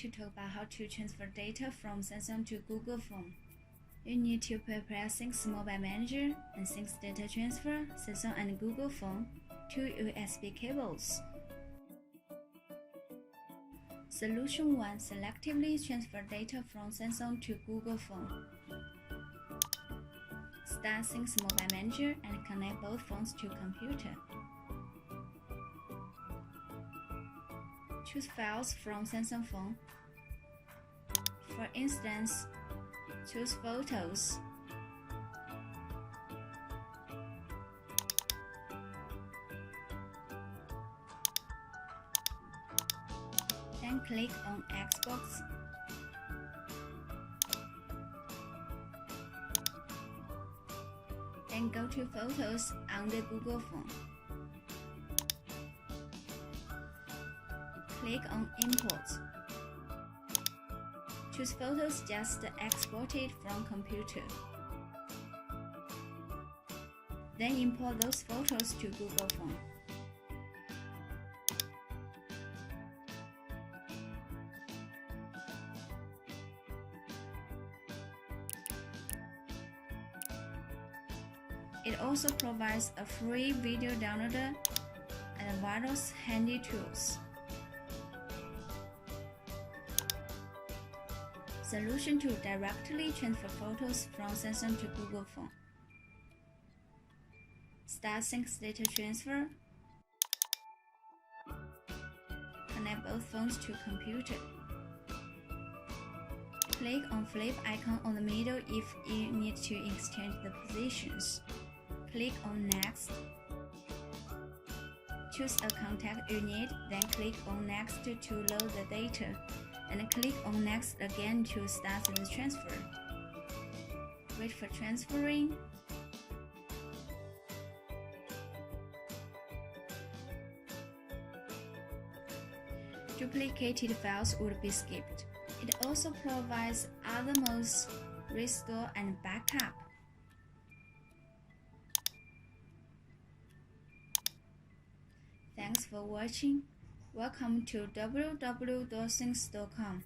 to talk about how to transfer data from Samsung to Google Phone. You need to prepare Sync Mobile Manager and Sync Data Transfer, Samsung and Google Phone, 2 USB cables. Solution 1. Selectively transfer data from Samsung to Google Phone. Start Sync Mobile Manager and connect both phones to computer. Choose files from Samsung phone. For instance, choose Photos. Then click on Xbox. Then go to Photos on the Google phone. Click on Import. Choose photos just exported from computer. Then import those photos to Google Phone. It also provides a free video downloader and various handy tools. Solution 2. Directly transfer photos from Samsung to Google Phone. Start Sync Data Transfer. Connect both phones to computer. Click on flip icon on the middle if you need to exchange the positions. Click on Next. Choose a contact you need, then click on Next to load the data, and click on Next again to start the transfer. Wait for transferring. Duplicated files would be skipped. It also provides other modes, restore and backup. Thanks for watching. Welcome to www.syncs.com.